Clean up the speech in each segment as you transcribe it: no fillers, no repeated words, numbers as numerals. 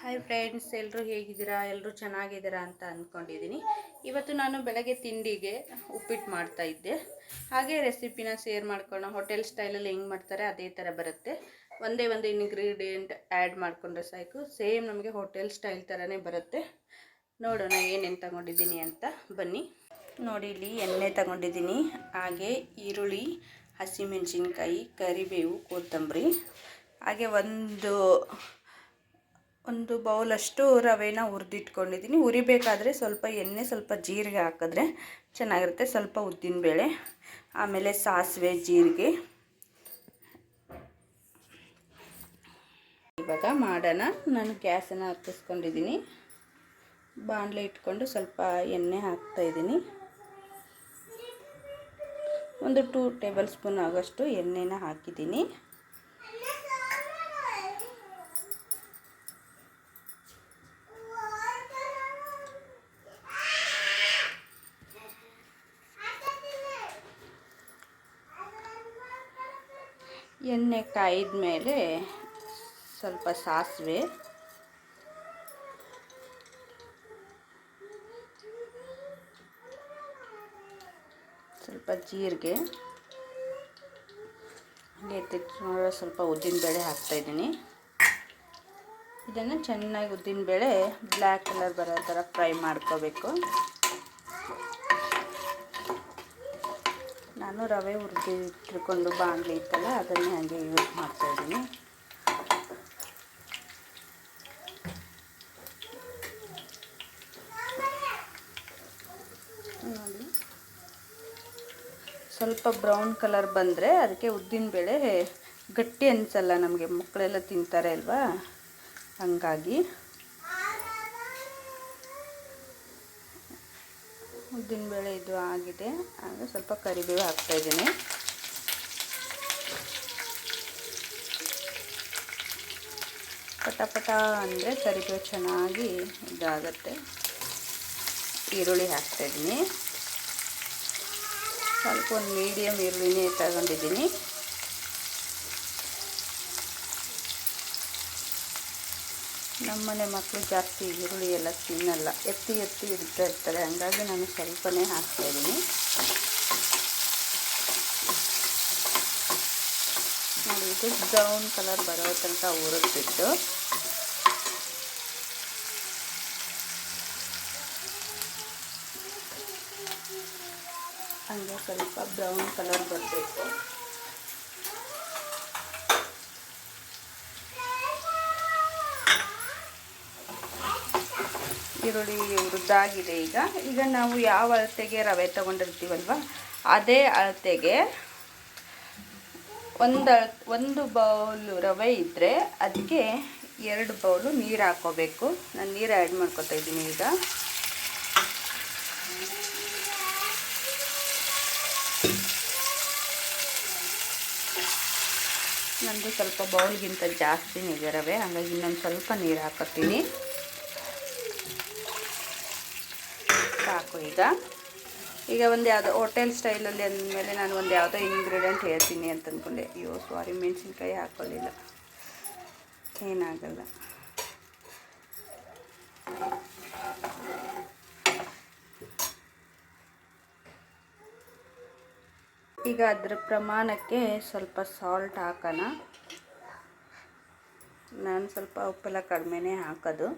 Hi friends, ಎಲ್ಲರೂ ಹೇಗಿದ್ದೀರಾ? ಎಲ್ಲರೂ ಚೆನ್ನಾಗಿದ್ದೀರಾ ಅಂತ ಅಂದ್ಕೊಂಡಿದ್ದೀನಿ. ಇವತ್ತು ನಾನು ಬೆಳಗ್ಗೆ ತಿಂಡಿಗೆ ಉಪ್ಪಿಟ್ಟು ಮಾಡ್ತಾ ಇದ್ದೆ. ಹಾಗೆ ರೆಸಿಪಿನ ಶೇರ್ ಮಾಡ್ಕೊಳ್ಳೋಣ. ಹೋಟೆಲ್ ಸ್ಟೈಲಲ್ಲಿ ಹೆಂಗೆ ಮಾಡ್ತಾರೆ ಅದೇ ಥರ ಬರುತ್ತೆ. ಒಂದೇ ಒಂದು ಇಂಗ್ರೀಡಿಯೆಂಟ್ ಆ್ಯಡ್ ಮಾಡಿಕೊಂಡ್ರೆ ಸಾಕು, ಸೇಮ್ ನಮಗೆ ಹೋಟೆಲ್ ಸ್ಟೈಲ್ ಥರನೇ ಬರುತ್ತೆ. ನೋಡೋಣ ಏನೇನು ತಗೊಂಡಿದ್ದೀನಿ ಅಂತ. ಬನ್ನಿ ನೋಡಿ. ಇಲ್ಲಿ ಎಣ್ಣೆ ತಗೊಂಡಿದ್ದೀನಿ, ಹಾಗೆ ಈರುಳ್ಳಿ, ಹಸಿಮೆಣಸಿನ್ಕಾಯಿ, ಕರಿಬೇವು, ಕೊತ್ತಂಬರಿ, ಹಾಗೆ ಒಂದು ಬೌಲಷ್ಟು ರವೆನ ಹುರಿದಿಟ್ಕೊಂಡಿದ್ದೀನಿ. ಹುರಿಬೇಕಾದ್ರೆ ಸ್ವಲ್ಪ ಎಣ್ಣೆ, ಸ್ವಲ್ಪ ಜೀರಿಗೆ ಹಾಕಿದ್ರೆ ಚೆನ್ನಾಗಿರುತ್ತೆ. ಸ್ವಲ್ಪ ಉದ್ದಿನಬೇಳೆ, ಆಮೇಲೆ ಸಾಸಿವೆ, ಜೀರಿಗೆ. ಇವಾಗ ಮಾಡೋಣ. ನಾನು ಗ್ಯಾಸನ್ನು ಹತ್ತಿಸ್ಕೊಂಡಿದ್ದೀನಿ. ಬಾಣಲೆ ಇಟ್ಕೊಂಡು ಸ್ವಲ್ಪ ಎಣ್ಣೆ ಹಾಕ್ತಾಯಿದ್ದೀನಿ. ಒಂದು 2 ಟೇಬಲ್ ಸ್ಪೂನ್ ಆಗೋಷ್ಟು ಎಣ್ಣೆನ ಹಾಕಿದ್ದೀನಿ. ಎಣ್ಣೆ ಕಾಯಿದ ಮೇಲೆ ಸ್ವಲ್ಪ ಸಾಸಿವೆ, ಸ್ವಲ್ಪ ಜೀರಿಗೆ, ಹಾಗೆ ಸ್ವಲ್ಪ ಉದ್ದಿನಬೇಳೆ ಹಾಕ್ತಾಯಿದ್ದೀನಿ. ಇದನ್ನು ಚೆನ್ನಾಗಿ ಉದ್ದಿನಬೇಳೆ ಬ್ಲ್ಯಾಕ್ ಕಲರ್ ಬರೋ ಥರ ಫ್ರೈ ಮಾಡ್ಕೋಬೇಕು. ನಾನು ರವೆ ಹುರಿದಿಟ್ಕೊಂಡು ಬಾಣಲೆ ಇತ್ತಲ್ಲ, ಅದನ್ನೇ ಹಾಗೆ ಯೂಸ್ ಮಾಡ್ತಾಯಿದ್ದೀನಿ. ನೋಡಿ, ಸ್ವಲ್ಪ ಬ್ರೌನ್ ಕಲರ್ ಬಂದರೆ ಅದಕ್ಕೆ ಉದ್ದಿನಬೇಳೆ ಗಟ್ಟಿ ಅನಿಸಲ್ಲ ನಮಗೆ, ಮಕ್ಕಳೆಲ್ಲ ತಿಂತಾರೆ ಅಲ್ವಾ, ಹಾಗಾಗಿ ಉದ್ದಿನಬೇಳೆ ಇದು ಆಗಿದೆ. ಆಗ ಸ್ವಲ್ಪ ಕರಿಬೇವು ಹಾಕ್ತಾಯಿದ್ದೀನಿ. ಪಟ ಅಂದರೆ ಕರಿಬೇವು ಚೆನ್ನಾಗಿ ಇದಾಗುತ್ತೆ. ಈರುಳ್ಳಿ ಹಾಕ್ತಾಯಿದ್ದೀನಿ. ಸ್ವಲ್ಪ ಒಂದು ಮೀಡಿಯಮ್ ಈರುಳ್ಳಿನೇ ತಗೊಂಡಿದ್ದೀನಿ. ನಮ್ಮನೆ ಮಕ್ಕಳು ಜಾಸ್ತಿ ಈರುಳ್ಳಿ ಎಲ್ಲ ತಿನ್ನಲ್ಲ, ಎತ್ತಿ ಇಡ್ತಾ ಇರ್ತಾರೆ. ಹಾಗಾಗಿ ನಾನು ಸ್ವಲ್ಪನೇ ಹಾಕ್ತಾಯಿದ್ದೀನಿ. ನೋಡಿ, ಇದು ಬ್ರೌನ್ ಕಲರ್ ಬರೋ ತನಕ ಹುರಿದ್ಬಿಟ್ಟು ಹಂಗೆ ಸ್ವಲ್ಪ ಬ್ರೌನ್ ಕಲರ್ ಬರಬೇಕು. ಈರುಳ್ಳಿ ಹುರಿದಾಗಿದೆ. ಈಗ ನಾವು ಯಾವ ಅಳತೆಗೆ ರವೆ ತೊಗೊಂಡಿರ್ತೀವಲ್ವ, ಅದೇ ಅಳತೆಗೆ ಒಂದು ಬೌಲ್ ರವೆ ಇದ್ದರೆ ಅದಕ್ಕೆ 2 ಬೌಲು ನೀರು ಹಾಕ್ಕೋಬೇಕು. ನಾನು ನೀರು ಆ್ಯಡ್ ಮಾಡ್ಕೊತಾ ಇದ್ದೀನಿ. ಈಗ ನಂದು ಸ್ವಲ್ಪ ಬೌಲ್ಗಿಂತ ಜಾಸ್ತಿನೇ ಇದೆ ರವೆ, ಹಾಗಾಗಿ ಇನ್ನೊಂದು ಸ್ವಲ್ಪ ನೀರು ಹಾಕೋತೀನಿ. ಸಾಕು. ಈಗ ಒಂದು ಯಾವುದೋ ಹೋಟೆಲ್ ಸ್ಟೈಲಲ್ಲಿ ಅಂದಮೇಲೆ ನಾನು ಒಂದು ಯಾವುದೋ ಇಂಗ್ರೀಡಿಯೆಂಟ್ ಹೇಳ್ತೀನಿ ಅಂತ ಅಂದ್ಕೊಂಡೆ. ಅಯ್ಯೋ ಸಾರಿ, ಮೆಣಸಿನ್ಕಾಯಿ ಹಾಕೊಳ್ಳಿಲ್ಲ, ಏನಾಗಲ್ಲ. ಈಗ ಅದರ ಪ್ರಮಾಣಕ್ಕೆ ಸ್ವಲ್ಪ ಸಾಲ್ಟ್ ಹಾಕೋಣ. ನಾನು ಸ್ವಲ್ಪ ಉಪ್ಪೆಲ್ಲ ಕಡಿಮೆನೇ ಹಾಕೋದು.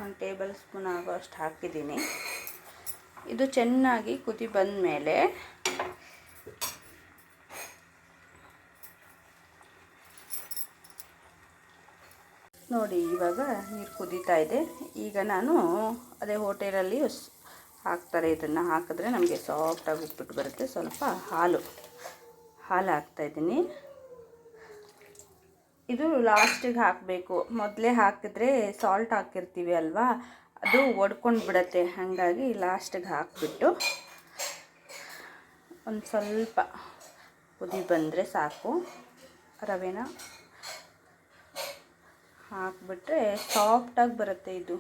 ಒಂದು ಟೇಬಲ್ ಸ್ಪೂನ್ ಆಗೋ ಅಷ್ಟು ಹಾಕಿದ್ದೀನಿ. ಇದು ಚೆನ್ನಾಗಿ ಕುದಿ ಬಂದ ಮೇಲೆ ನೋಡಿ, ಇವಾಗ ನೀರು ಕುದೀತಾ ಇದೆ. ಈಗ ನಾನು ಅದೇ ಹೋಟೆಲಲ್ಲಿ ಹಾಕ್ತಾರೆ, ಇದನ್ನು ಹಾಕಿದ್ರೆ ನಮಗೆ ಸಾಫ್ಟಾಗಿ ಉಪ್ಪಿಟ್ಟು ಬರುತ್ತೆ. ಸ್ವಲ್ಪ ಹಾಲು ಹಾಕ್ತಾಯಿದ್ದೀನಿ. ಇದು ಲಾಸ್ಟಿಗೆ ಹಾಕಬೇಕು. ಮೊದಲೇ ಹಾಕಿದ್ರೆ ಸಾಲ್ಟ್ ಹಾಕಿರ್ತೀವಿ ಅಲ್ವಾ, ಅದು ಒಡ್ಕೊಂಡು ಬಿಡುತ್ತೆ. ಹಾಗಾಗಿ ಲಾಸ್ಟಿಗೆ ಹಾಕಿಬಿಟ್ಟು ಒಂದು ಸ್ವಲ್ಪ ಕುದಿ ಬಂದರೆ ಸಾಕು. ರವೆನ ಹಾಕಿಬಿಟ್ರೆ ಸಾಫ್ಟಾಗಿ ಬರುತ್ತೆ ಇದು.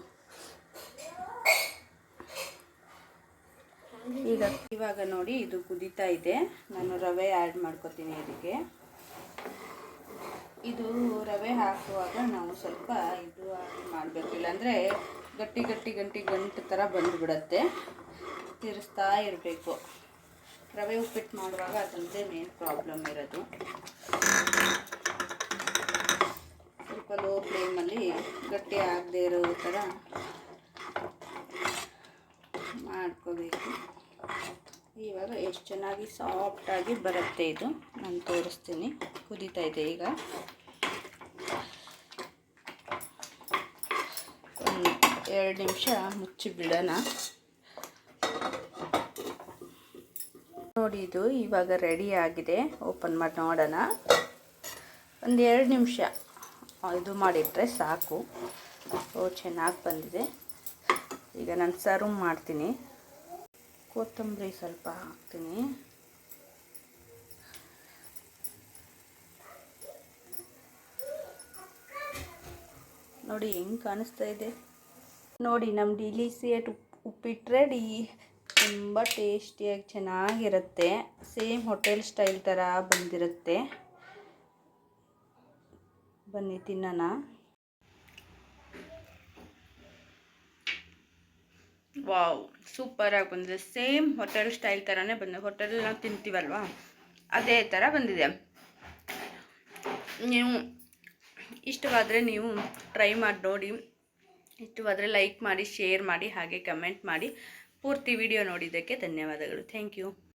ಇವಾಗ ನೋಡಿ, ಇದು ಕುದೀತಾ ಇದೆ. ನಾನು ರವೆ ಆ್ಯಡ್ ಮಾಡ್ಕೊತೀನಿ ಇದಕ್ಕೆ. ಇದು ರವೆ ಹಾಕುವಾಗ ನಾವು ಸ್ವಲ್ಪ ಇದು ಮಾಡಬೇಕು, ಇಲ್ಲಾಂದರೆ ಗಂಟು ಥರ ಬಂದುಬಿಡತ್ತೆ. ತಿರ್ಸ್ತಾ ಇರಬೇಕು. ರವೆ ಉಪ್ಪಿಟ್ಟು ಮಾಡುವಾಗ ಅದರದ್ದೇ ಮೇನ್ ಪ್ರಾಬ್ಲಮ್ ಇರೋದು. ಸ್ವಲ್ಪ ಲೋ ಫ್ಲೇಮಲ್ಲಿ ಗಟ್ಟಿ ಆಗದೆ ಇರೋ ಥರ ಮಾಡ್ಕೋಬೇಕು. ಇವಾಗ ಎಷ್ಟು ಚೆನ್ನಾಗಿ ಸಾಫ್ಟಾಗಿ ಬರುತ್ತೆ ಇದು, ನಾನು ತೋರಿಸ್ತೀನಿ. ಕುದೀತಾ ಇದೆ ಈಗ. ಒಂದು 2 ನಿಮಿಷ ಮುಚ್ಚಿ ಬಿಡೋಣ. ನೋಡಿ, ಇದು ಇವಾಗ ರೆಡಿ ಆಗಿದೆ. ಓಪನ್ ಮಾಡಿ ನೋಡೋಣ. ಒಂದು 2 ನಿಮಿಷ ಇದು ಮಾಡಿಟ್ರೆ ಸಾಕು. ಚೆನ್ನಾಗಿ ಬಂದಿದೆ. ಈಗ ನಾನು ಸರ್ವ್ ಮಾಡ್ತೀನಿ. ಕೊತ್ತಂಬರಿ ಸ್ವಲ್ಪ ಹಾಕ್ತೀನಿ. ನೋಡಿ ಹೆಂಗೆ ಕಾಣಿಸ್ತಾ ಇದೆ. ನೋಡಿ, ನಮ್ಮ ಡಿಲಿಸಿಯೇಟ್ ಉಪ್ಪಿಟ್ಟು ರೆಡಿ. ತುಂಬ ಟೇಸ್ಟಿಯಾಗಿ ಚೆನ್ನಾಗಿರುತ್ತೆ. ಸೇಮ್ ಹೋಟೆಲ್ ಸ್ಟೈಲ್ ಥರ ಬಂದಿರುತ್ತೆ. ಬನ್ನಿ ತಿನ್ನೋಣ. ವಾವ್, ಸೂಪರಾಗಿ ಬಂದಿದೆ. ಸೇಮ್ ಹೋಟೆಲ್ ಸ್ಟೈಲ್ ಥರನೇ ಬಂದಿದೆ. ಹೋಟೆಲಲ್ಲಿ ನಾವು ತಿಂತೀವಲ್ವಾ, ಅದೇ ಥರ ಬಂದಿದೆ. ನೀವು ಇಷ್ಟವಾದರೆ ನೀವು ಟ್ರೈ ಮಾಡಿ ನೋಡಿ. ಇಷ್ಟವಾದರೆ ಲೈಕ್ ಮಾಡಿ, ಶೇರ್ ಮಾಡಿ, ಹಾಗೆ ಕಮೆಂಟ್ ಮಾಡಿ. ಪೂರ್ತಿ ವಿಡಿಯೋ ನೋಡಿದ್ದಕ್ಕೆ ಧನ್ಯವಾದಗಳು. Thank you.